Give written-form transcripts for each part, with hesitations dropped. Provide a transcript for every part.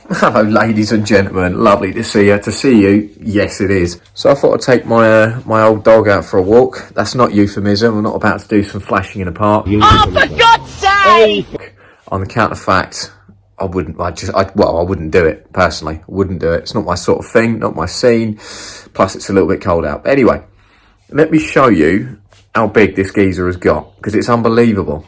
Hello ladies and gentlemen, lovely to see you. To see you, yes it is. So I thought I'd take my old dog out for a walk. That's not euphemism, I'm not about to do some flashing in the park. Oh, for God's sake! On the count of fact, I wouldn't do it, personally. I wouldn't do it. It's not my sort of thing, not my scene. Plus it's a little bit cold out. But anyway, let me show you how big this geezer has got, because it's unbelievable.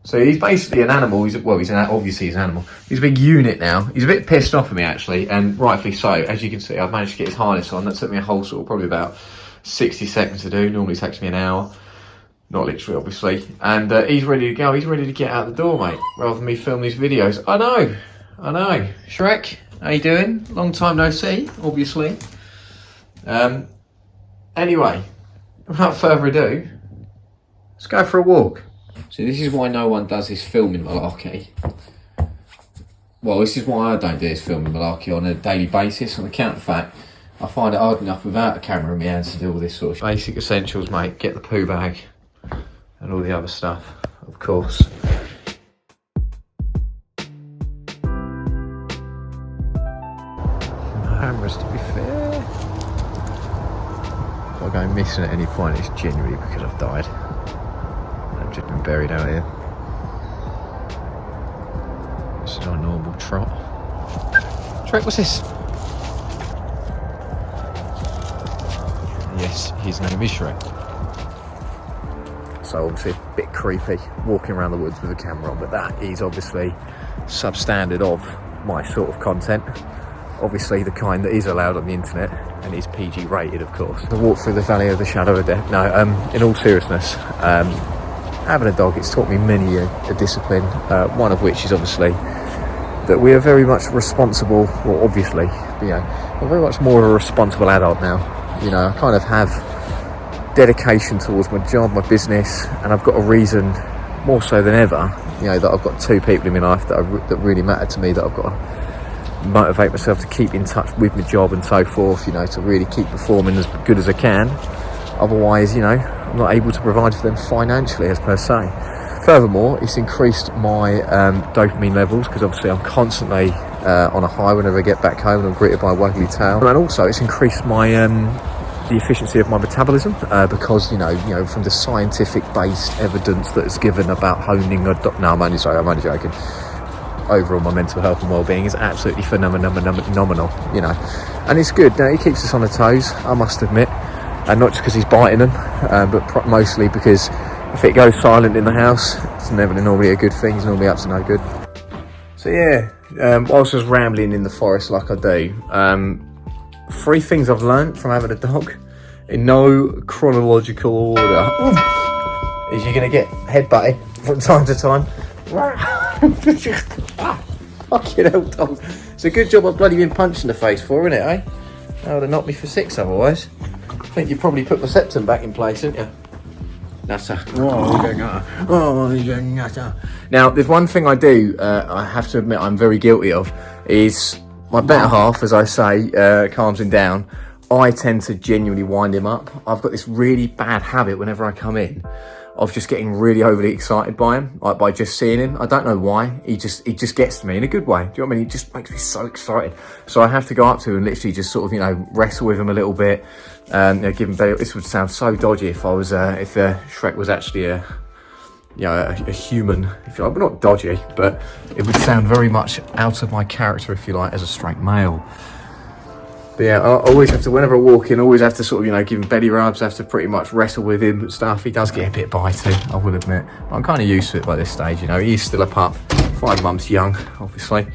So he's basically an animal. Obviously he's an animal. He's a big unit now. He's a bit pissed off at me actually, and rightfully so. As you can see, I've managed to get his harness on. That took me a whole sort of probably about 60 seconds to do. Normally it takes me an hour. Not literally, obviously. And he's ready to go. He's ready to get out the door, mate. Rather than me film these videos. I know. Shrek, how you doing? Long time no see, obviously. Anyway, without further ado, let's go for a walk. So this is why no one does this filming malarkey. Well, this is why I don't do this filming malarkey on a daily basis. On account of the fact, I find it hard enough without a camera in my hands to do all this sort of shit. Basic essentials, mate. Get the poo bag and all the other stuff, of course. Cameras, to be fair. If I go missing at any point, it's genuinely because I've died. I've just been buried out here. This is our normal trot. Shrek, what's this? Yes, his name is Shrek. So obviously a bit creepy, walking around the woods with a camera on, but that is obviously substandard of my sort of content. Obviously the kind that is allowed on the internet and is PG rated, of course. The walk through the valley of the shadow of death. No, in all seriousness, having a dog, it's taught me many a discipline, one of which is obviously that we are very much responsible, well obviously, you know, we're very much more of a responsible adult now. You know, I kind of have dedication towards my job, my business, and I've got a reason, more so than ever, you know, that I've got two people in my life that really matter to me, that I've got to motivate myself to keep in touch with my job and so forth, you know, to really keep performing as good as I can. Otherwise, you know, I'm not able to provide for them financially as per se. Furthermore, it's increased my dopamine levels, because obviously I'm constantly on a high whenever I get back home and I'm greeted by a waggly tail. And also it's increased my the efficiency of my metabolism, because you know from the scientific based evidence that is given about honing a no, I'm only joking. Overall, my mental health and well-being is absolutely phenomenal, you know, and it's good. Now, he keeps us on the toes, I must admit, and not just because he's biting them, but mostly because if it goes silent in the house, it's never normally a good thing. He's normally up to no good. So yeah, whilst I was rambling in the forest like I do, 3 things I've learned from having a dog, in no chronological order, is you're going to get headbutted from time to time. Fucking hell, dog. It's a good job I've bloody been punched in the face for, isn't it, eh? That would have knocked me for 6 otherwise. I think you probably put my septum back in place, didn't you? Nutter. Now, there's one thing I do, I have to admit I'm very guilty of, is my better half, as I say, calms him down. I tend to genuinely wind him up. I've got this really bad habit whenever I come in of just getting really overly excited by him, like by just seeing him. I don't know why. He just gets to me in a good way. Do you know what I mean? He just makes me so excited. So I have to go up to him and literally just sort of, you know, wrestle with him a little bit. You know, give him belly. This would sound so dodgy if I was, if Shrek was actually a human, if you like. Well, not dodgy, but it would sound very much out of my character, if you like, as a straight male. But yeah, I always have to, whenever I walk in, I always have to sort of, you know, give him belly rubs, I have to pretty much wrestle with him and stuff. He does get a bit bitey, I will admit. But I'm kind of used to it by this stage, you know. He's still a pup, 5 months young, obviously.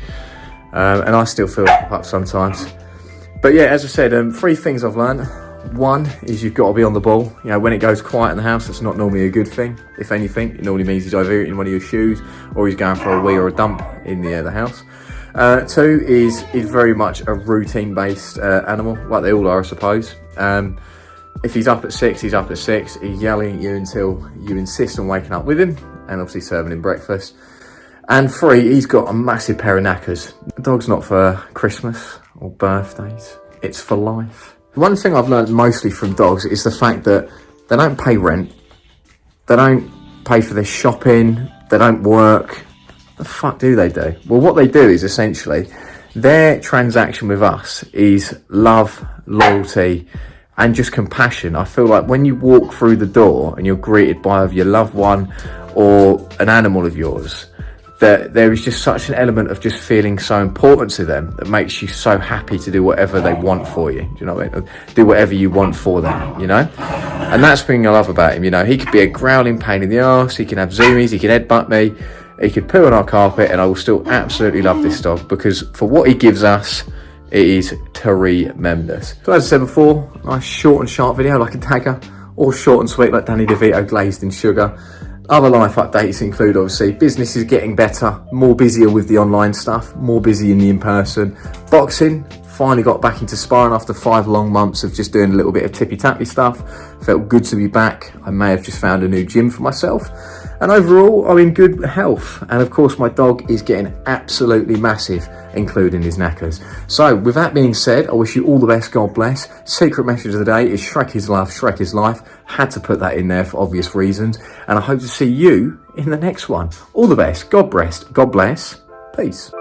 And I still feel like a pup sometimes. But yeah, as I said, 3 things I've learned. One is you've got to be on the ball. You know, when it goes quiet in the house, it's not normally a good thing. If anything, it normally means he's either eating one of your shoes or he's going for a wee or a dump in the house. 2 is very much a routine-based animal, like they all are, I suppose. If he's up at 6, he's up at 6. He's yelling at you until you insist on waking up with him, and obviously serving him breakfast. And 3, he's got a massive pair of knackers. The dog's not for Christmas or birthdays, it's for life. One thing I've learned mostly from dogs is the fact that they don't pay rent, they don't pay for their shopping, they don't work. The fuck do they do? Well, what they do is essentially their transaction with us is love, loyalty, and just compassion. I feel like when you walk through the door and you're greeted by either your loved one or an animal of yours, that there is just such an element of just feeling so important to them that makes you so happy to do whatever they want for you. Do you know what I mean? Do whatever you want for them, you know? And that's the thing I love about him, you know? He could be a growling pain in the arse, he can have zoomies, he can headbutt me, he could poo on our carpet, and I will still absolutely love this dog because for what he gives us, it is tremendous. So as I said before, nice short and sharp video like a tagger, or short and sweet like Danny DeVito glazed in sugar. Other life updates include, obviously, business is getting better, more busier with the online stuff, more busy in the in-person. Boxing, finally got back into sparring after 5 long months of just doing a little bit of tippy-tappy stuff. Felt good to be back. I may have just found a new gym for myself. And overall, I'm in good health. And of course, my dog is getting absolutely massive, including his knackers. So with that being said, I wish you all the best, God bless. Secret message of the day is Shrek is love, Shrek is life. Had to put that in there for obvious reasons. And I hope to see you in the next one. All the best, God bless, peace.